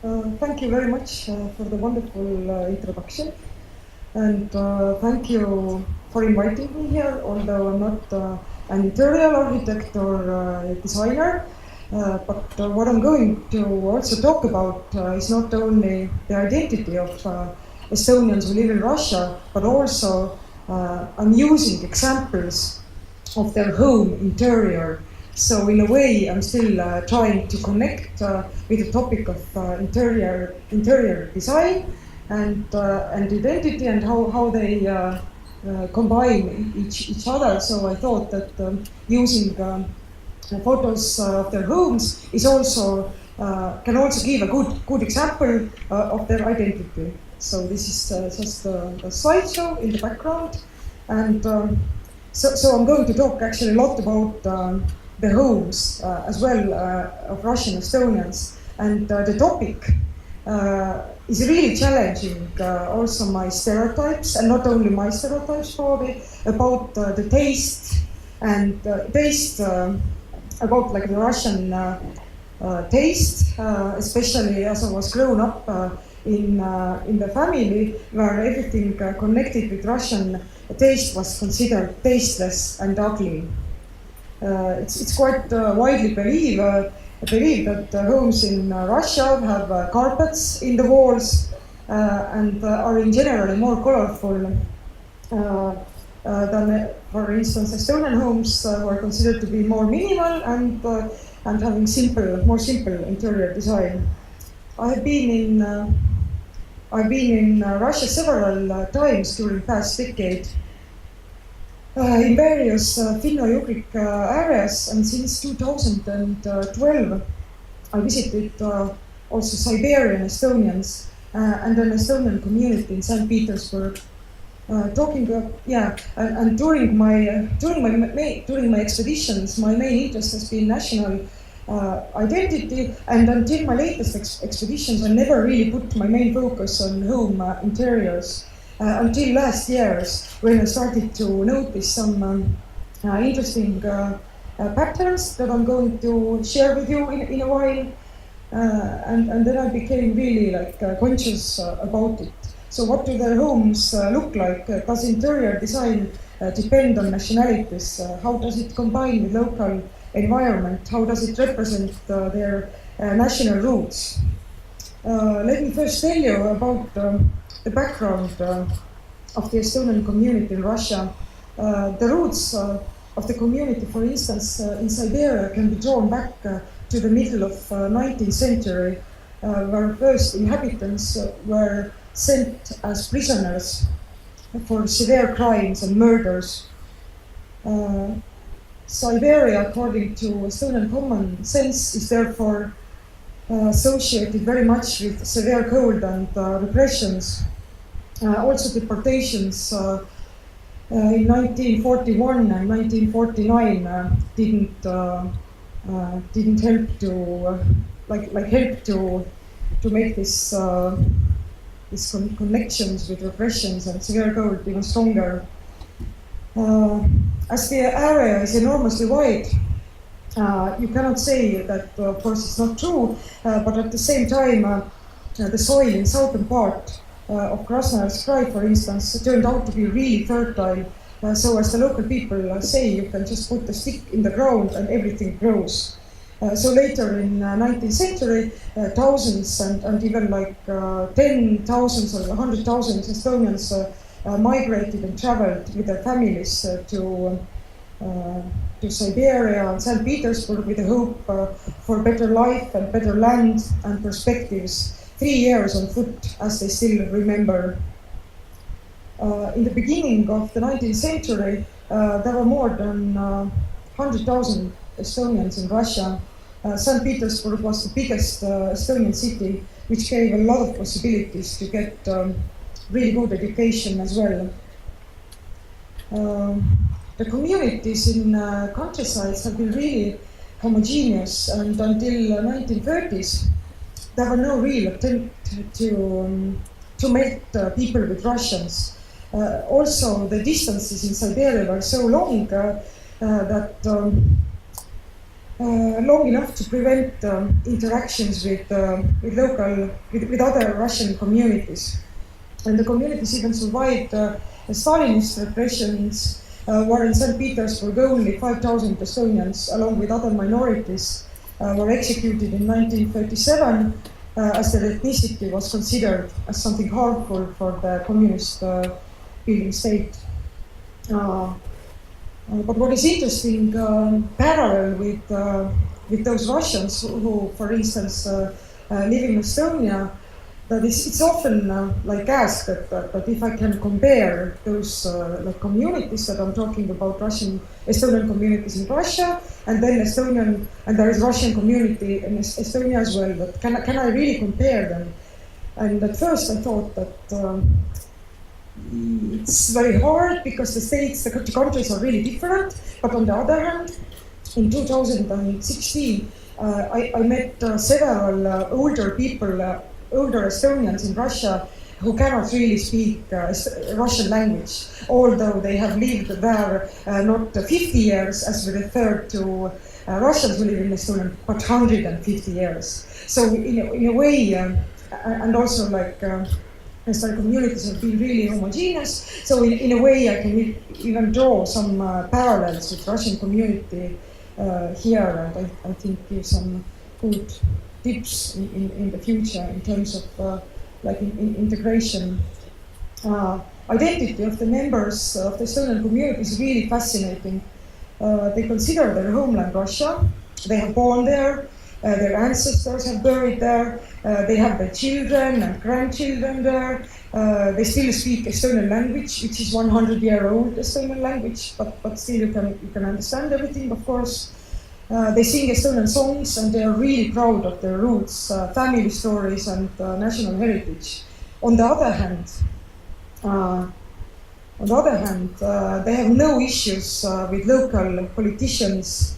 Thank you very much for the wonderful introduction, and thank you for inviting me here. Although I'm not an interior architect or designer, but what I'm going to also talk about is not only the identity of Estonians who live in Russia, but also I'm using examples of their home interior. So in a way, I'm still trying to connect with the topic of interior design and identity and how they combine each other. So I thought that using photos of their homes is also can also give a good example of their identity. So this is just a slideshow in the background, and so I'm going to talk actually a lot about the homes as well of Russian Estonians, and the topic is really challenging also my stereotypes, and not only my stereotypes probably, about the taste and taste about like the Russian taste, especially as I was grown up in the family where everything connected with Russian taste was considered tasteless and ugly. It's quite widely believed that homes in Russia have carpets in the walls and are in general more colorful than, for instance, Estonian homes were considered to be more minimal and having more simple interior design. I've been in Russia several times during past decade in various Finno-Ugric areas, and since 2012 I visited also Siberian Estonians and an Estonian community in St. Petersburg. And during my expeditions, my main interest has been national identity, and until my latest expeditions, I never really put my main focus on home interiors. Until last years, when I started to notice some interesting patterns that I'm going to share with you in a while, and then I became really conscious about it. So what do their homes look like? Does interior design depend on nationalities? How does it combine with local environment? How does it represent their national roots? Let me first tell you about the background of the Estonian community in Russia. The roots of the community, for instance, in Siberia can be drawn back to the middle of 19th century, where first inhabitants were sent as prisoners for severe crimes and murders. Siberia, according to Estonian common sense, is therefore associated very much with severe cold and repressions. Also deportations in 1941 and 1949 didn't help to make this connections with repressions and severe cold even stronger. As the area is enormously wide, you cannot say that, of course, it's not true, but at the same time, the soil in southern part of Krasnoyarsk Krai, for instance, turned out to be really fertile. So as the local people say, you can just put a stick in the ground and everything grows. So later in 19th century, thousands and even 10,000s or 100,000 Estonians migrated and traveled with their families to Siberia and St. Petersburg with the hope for better life and better land and perspectives. 3 years on foot, as they still remember. In the beginning of the 19th century, there were more than 100,000 Estonians in Russia. St. Petersburg was the biggest Estonian city, which gave a lot of possibilities to get really good education as well. The communities in countrysides have been really homogeneous, and until 1930s, there were no real attempt to melt people with Russians. Also, the distances in Siberia were so long that long enough to prevent interactions with other Russian communities. And the communities even survived Stalinist repressions. Were in St. Petersburg, only 5,000 Estonians, along with other minorities, were executed in 1937 as their ethnicity was considered as something harmful for the communist building state. But what is interesting, parallel with those Russians who, for instance, live in Estonia, that it's often like asked that if I can compare those like communities that I'm talking about, Estonian communities in Russia, and then Estonian, and there is Russian community in Estonia as well, but can I really compare them? And at first I thought that it's very hard because the countries are really different. But on the other hand, in 2016, I met several older people, older Estonians in Russia who cannot really speak Russian language, although they have lived there not 50 years, as we refer to Russians who live in Estonia, but 150 years. So in a way, and also like Estonian communities have been really homogeneous. So in a way, I can even draw some parallels with Russian community here, and I think give some good tips in the future in terms of like in integration. Identity of the members of the Estonian community is really fascinating. They consider their homeland Russia. They have born there. Their ancestors have buried there. They have their children and grandchildren there. They still speak Estonian language, which is 100-year-old Estonian language, but still you can understand everything, of course. They sing Estonian songs, and they are really proud of their roots, family stories, and national heritage. On the other hand, they have no issues with local politicians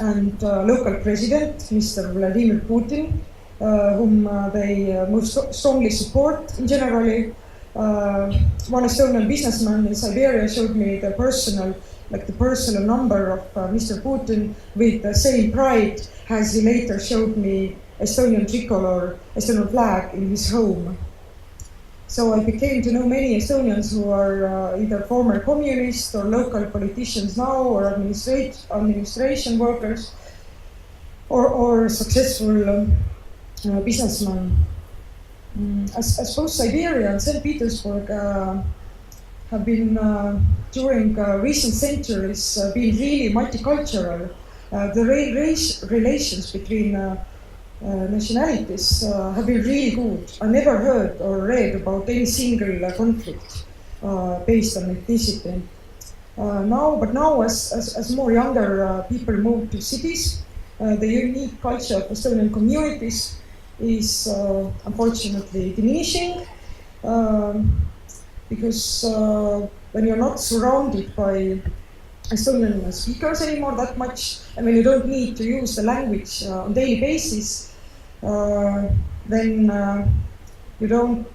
and local president, Mr. Vladimir Putin, whom they most strongly support in generally. One Estonian businessman in Siberia showed me the personal number of Mr. Putin with the same pride as he later showed me Estonian tricolor, Estonian flag in his home. So I became to know many Estonians who are either former communists or local politicians now, or administration workers, or successful businessmen. I suppose Siberia and St. Petersburg have been, during recent centuries, been really multicultural. The relations between nationalities have been really good. I never heard or read about any single conflict based on ethnicity. Now, as more younger people move to cities, the unique culture of Estonian communities is unfortunately diminishing because when you're not surrounded by Estonian speakers anymore that much, and when you don't need to use the language on daily basis, then you don't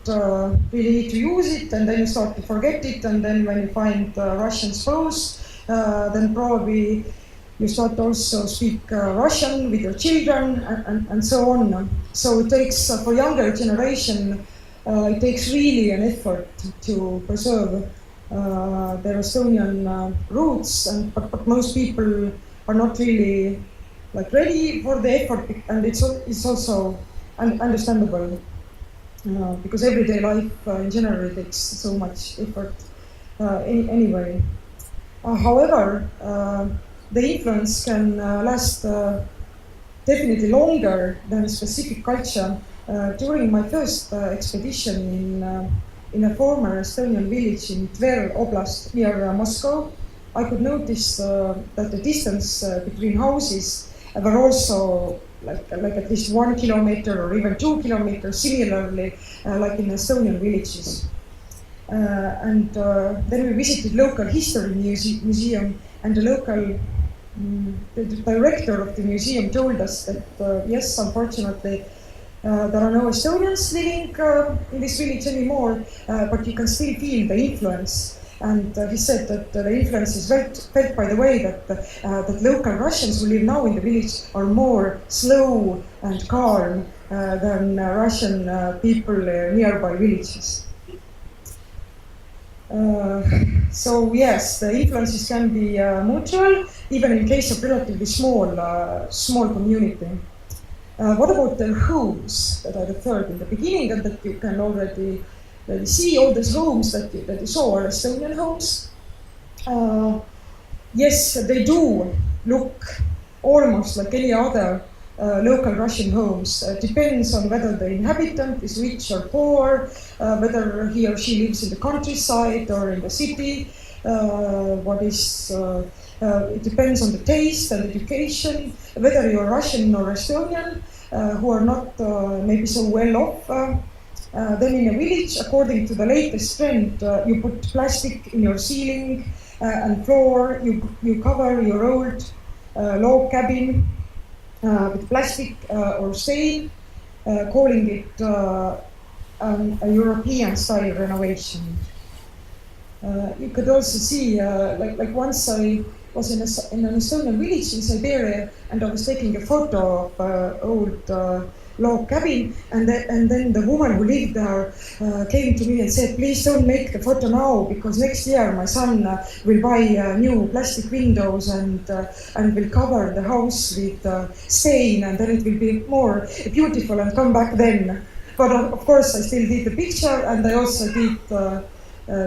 really need to use it, and then you start to forget it, and then when you find Russian spouse, then probably you start to also speak Russian with your children, and so on. So it takes, for younger generation, it takes really an effort to preserve their Estonian roots, but most people are not really like ready for the effort, and it's also understandable because everyday life in general takes so much effort anyway. However, the influence can last definitely longer than a specific culture. During my first expedition in a former Estonian village in Tver Oblast near Moscow, I could notice that the distance between houses were also like at least 1 kilometer or even 2 kilometers, similarly like in Estonian villages. And then we visited local history museum, and the local the director of the museum told us that yes, unfortunately, there are no Estonians living in this village anymore, but you can still feel the influence. And he said that the influence is felt by the way that local Russians who live now in the village are more slow and calm than Russian people nearby villages. So yes, the influences can be mutual, even in case of relatively small community. What about the homes that I referred in the beginning and that you can already see? All these homes that you saw are Estonian homes. Yes, they do look almost like any other local Russian homes. Depends on whether the inhabitant is rich or poor, whether he or she lives in the countryside or in the city. It depends on the taste and education, whether you're Russian or Estonian, who are not maybe so well off. Then in a village, according to the latest trend, you put plastic in your ceiling and floor, you cover your old log cabin with plastic or sail, calling it a European style renovation. You could also see, like once I was in an Estonian village in Siberia, and I was taking a photo of old log cabin, and then the woman who lived there came to me and said, "Please don't make the photo now, because next year my son will buy new plastic windows and will cover the house with stain, and then it will be more beautiful, and come back then." But of course, I still did the picture, and I also did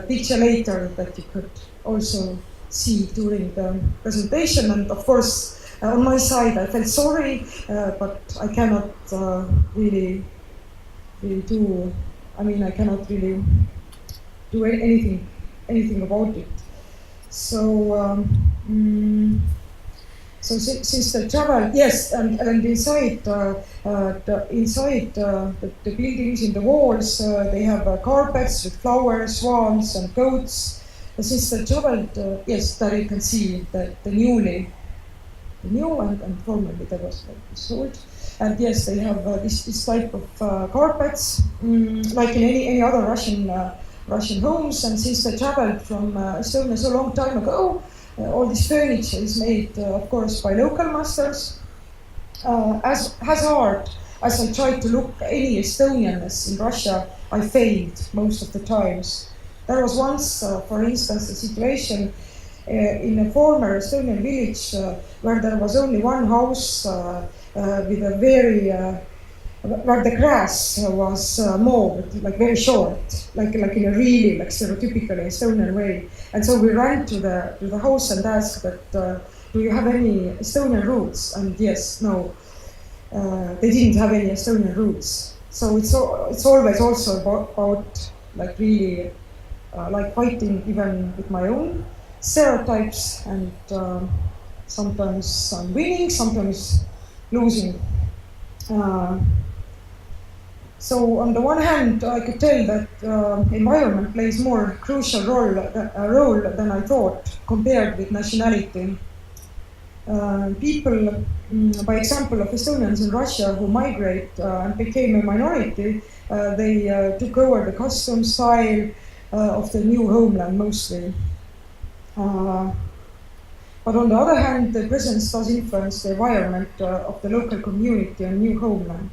picture later that you could also see during the presentation. And of course, on my side, I felt sorry, but I cannot really do. I mean, I cannot really do anything about it. So. So since the travel, yes, and inside the buildings, in the walls, they have carpets with flowers, swans, and goats. Since they traveled, yes, there you can see the new and formerly there was sold. And yes, they have this type of carpets, like in any other Russian homes. And since they traveled from Estonia so long time ago, all this furniture is made, of course, by local masters. As hard as I tried to look any Estonianness in Russia, I failed most of the times. There was once, for instance, a situation in a former Estonian village where there was only one house with a very where the grass was mowed, like very short, like in a really stereotypical Estonian way. And so we ran to the house and asked that, do you have any Estonian roots? And yes, no, they didn't have any Estonian roots. So it's always also about like really like fighting even with my own stereotypes, and sometimes I'm winning, sometimes losing. So on the one hand, I could tell that environment plays more crucial role than I thought, compared with nationality. People, by example of Estonians in Russia who migrate and became a minority, they took over the custom style of the new homeland mostly. But on the other hand, the presence does influence the environment of the local community and new homeland.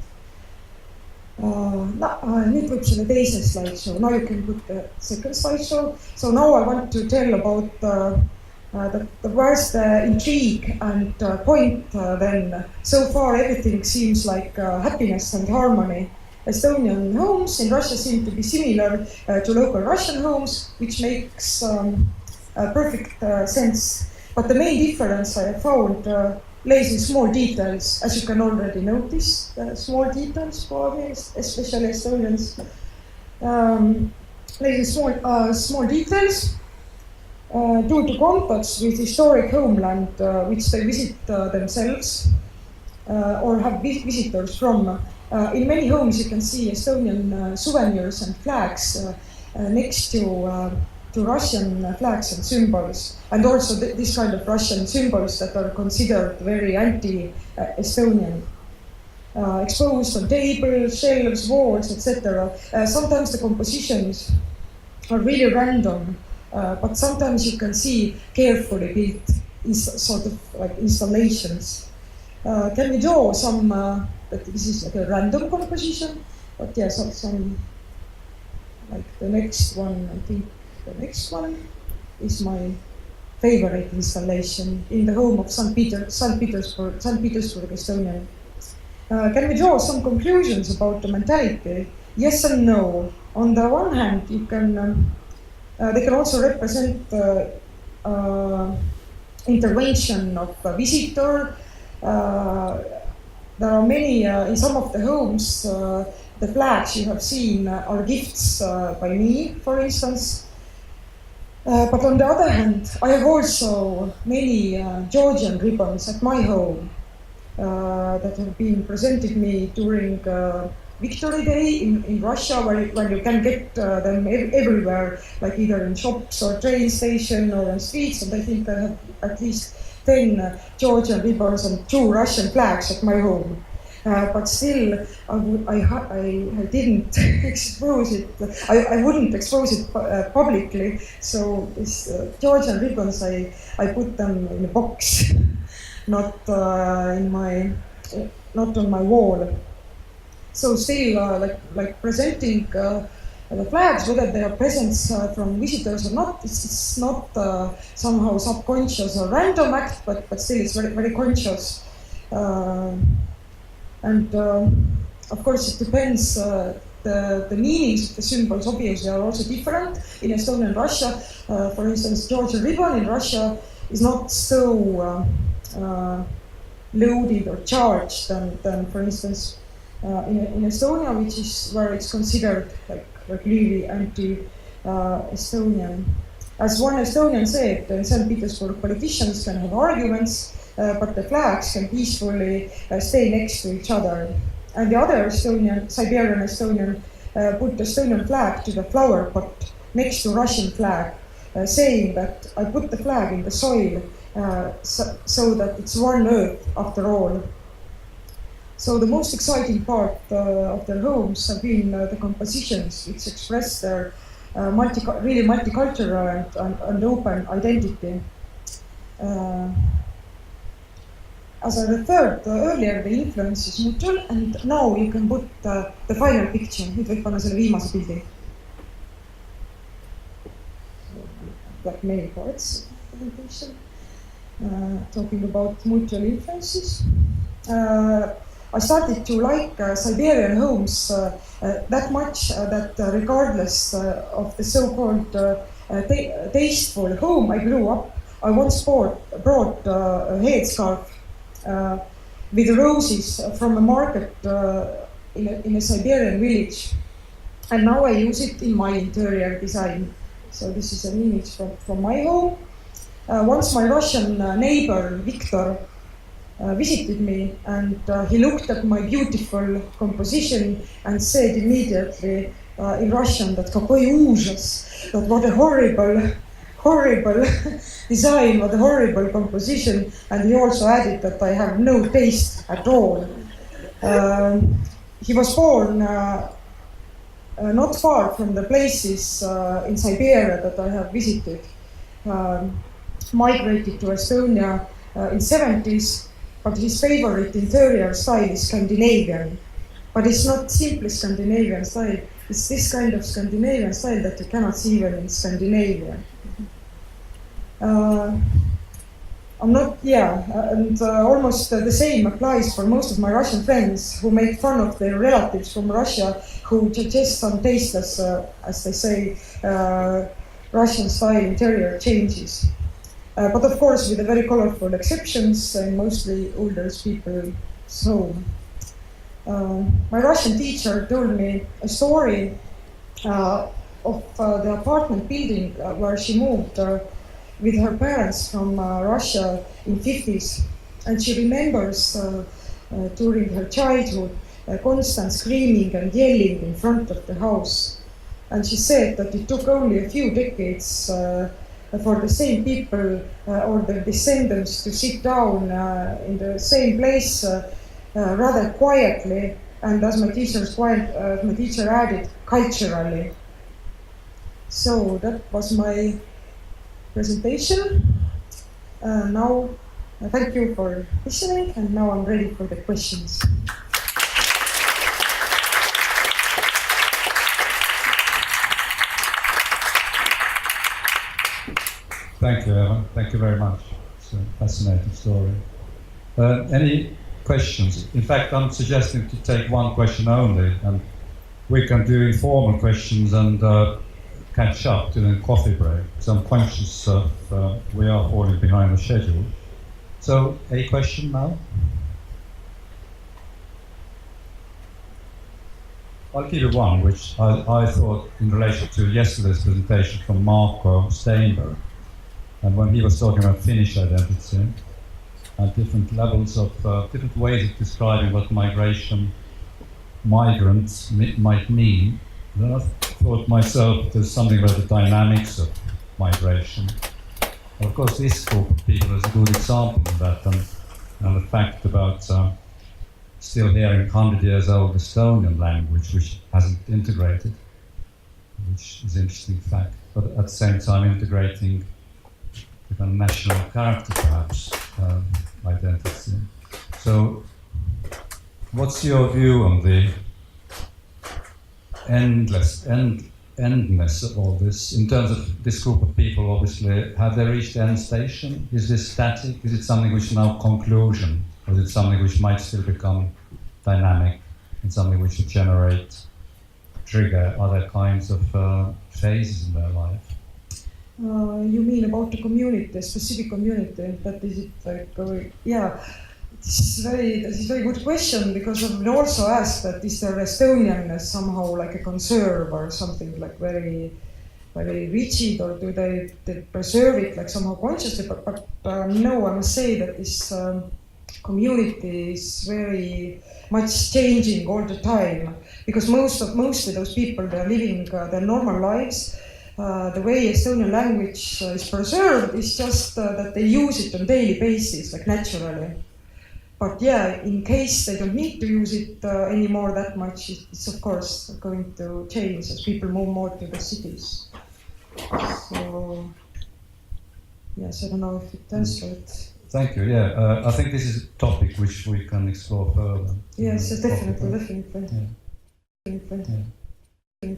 Nüüd võib selle teise slideshow. Now you can put the second slideshow. So now I want to tell about where's the intrigue and point then. So far everything seems like happiness and harmony. Estonian homes in Russia seem to be similar to local Russian homes, which makes perfect sense. But the main difference I found lays in small details, as you can already notice. Small details for me, especially Estonians. Lays in small details due to contacts with historic homeland, which they visit themselves or have visitors from. In many homes you can see Estonian souvenirs and flags next to Russian flags and symbols, and also this kind of Russian symbols that are considered very anti-Estonian. Exposed on tables, shelves, walls, etc. Sometimes the compositions are really random. but sometimes you can see carefully built sort of like installations. Can we draw some, this is like a random composition, but yeah, some like the next one, I think the next one is my favorite installation in the home of St. Petersburg, Estonia. Can we draw some conclusions about the mentality? Yes and no. On the one hand, you can they can also represent intervention of a visitor. There are many, in some of the homes, the flags you have seen are gifts by me, for instance. But on the other hand, I have also many Georgian ribbons at my home that have been presented me during Victory Day in Russia, where you can get them everywhere, like either in shops or train station or on streets. And I think I have at least 10 Georgian ribbons and 2 Russian flags at my home. But still, I didn't expose it. I wouldn't expose it publicly. So these Georgian ribbons, I put them in a box, not on my wall. So still, like presenting the flags, whether they are presents from visitors or not, it's not somehow subconscious or random act, but still it's very, very conscious. And of course, it depends. The meanings of the symbols obviously are also different in Estonia and Russia. For instance, Georgian ribbon in Russia is not so loaded or charged than for instance, in Estonia, which is where it's considered like really anti-Estonian. As one Estonian said, in St. Petersburg, politicians can have arguments, but the flags can peacefully stay next to each other. And the other Siberian Estonian, put the Estonian flag to the flower pot next to Russian flag, saying that I put the flag in the soil so that it's one earth after all. So the most exciting part of their homes have been the compositions, which express their really multicultural and open identity. As I referred earlier, the influence is mutual, and now you can put the final picture. Nüüd võib panna selle viimase pildi. Like many parts of the presentation. Talking about mutual influences. I started to like Siberian homes that much that regardless of the so-called tasteful home I grew up, I once brought a headscarf with roses from a market in a Siberian village. And now I use it in my interior design. So this is an image from my home. Once my Russian neighbor, Victor, visited me, and he looked at my beautiful composition and said immediately in Russian that какой ужас, that what a horrible design, what a horrible composition, and he also added that I have no taste at all. He was born not far from the places in Siberia that I have visited. Migrated to Estonia in 70s, but his favorite interior style is Scandinavian. But it's not simply Scandinavian style, it's this kind of Scandinavian style that you cannot see even in Scandinavia. Almost the same applies for most of my Russian friends who make fun of their relatives from Russia who suggest some tasteless, as they say, Russian style interior changes. But of course, with the very colorful exceptions and mostly older people's home. My Russian teacher told me a story of the apartment building where she moved with her parents from Russia in 50s. And she remembers during her childhood constant screaming and yelling in front of the house. And she said that it took only a few decades for the same people or their descendants to sit down in the same place rather quietly, and as my teacher added, culturally. So that was my presentation. Now, thank you for listening, and now I'm ready for the questions. Thank you, Evan. Thank you very much. It's a fascinating story. Any questions? In fact, I'm suggesting to take one question only, and we can do informal questions and catch up during coffee break. So I'm conscious of we are falling behind the schedule. So, a question now? I'll give you one, which I thought in relation to yesterday's presentation from Marco Steinberg. And when he was talking about Finnish identity and different levels of, different ways of describing what migrants might mean, then I thought myself there's something about the dynamics of migration. And of course, this group of people is a good example of that, and the fact about still hearing 100 years old Estonian language, which hasn't integrated, which is an interesting fact, but at the same time integrating the kind of national character, perhaps, identity. So, what's your view on the endness of all this? In terms of this group of people, obviously, have they reached the end station? Is this static? Is it something which is now conclusion? Or is it something which might still become dynamic and something which would trigger other kinds of phases in their life? You mean about the community, specific community? That is it, like, yeah. This is a very good question, because I've been also asked that is there Estonianness somehow like a conserve or something like very, very rigid, or do they preserve it like somehow consciously? But no, I must say that this community is very much changing all the time, because mostly those people, they're living their normal lives. The way Estonian language is preserved is just that they use it on a daily basis, like naturally. But yeah, in case they don't need to use it anymore that much, it's of course going to change as people move more to the cities. So, yes, I don't know if it answered. Thank you. Yeah, I think this is a topic which we can explore further. Yes, definitely. Yeah. Definitely. Yeah.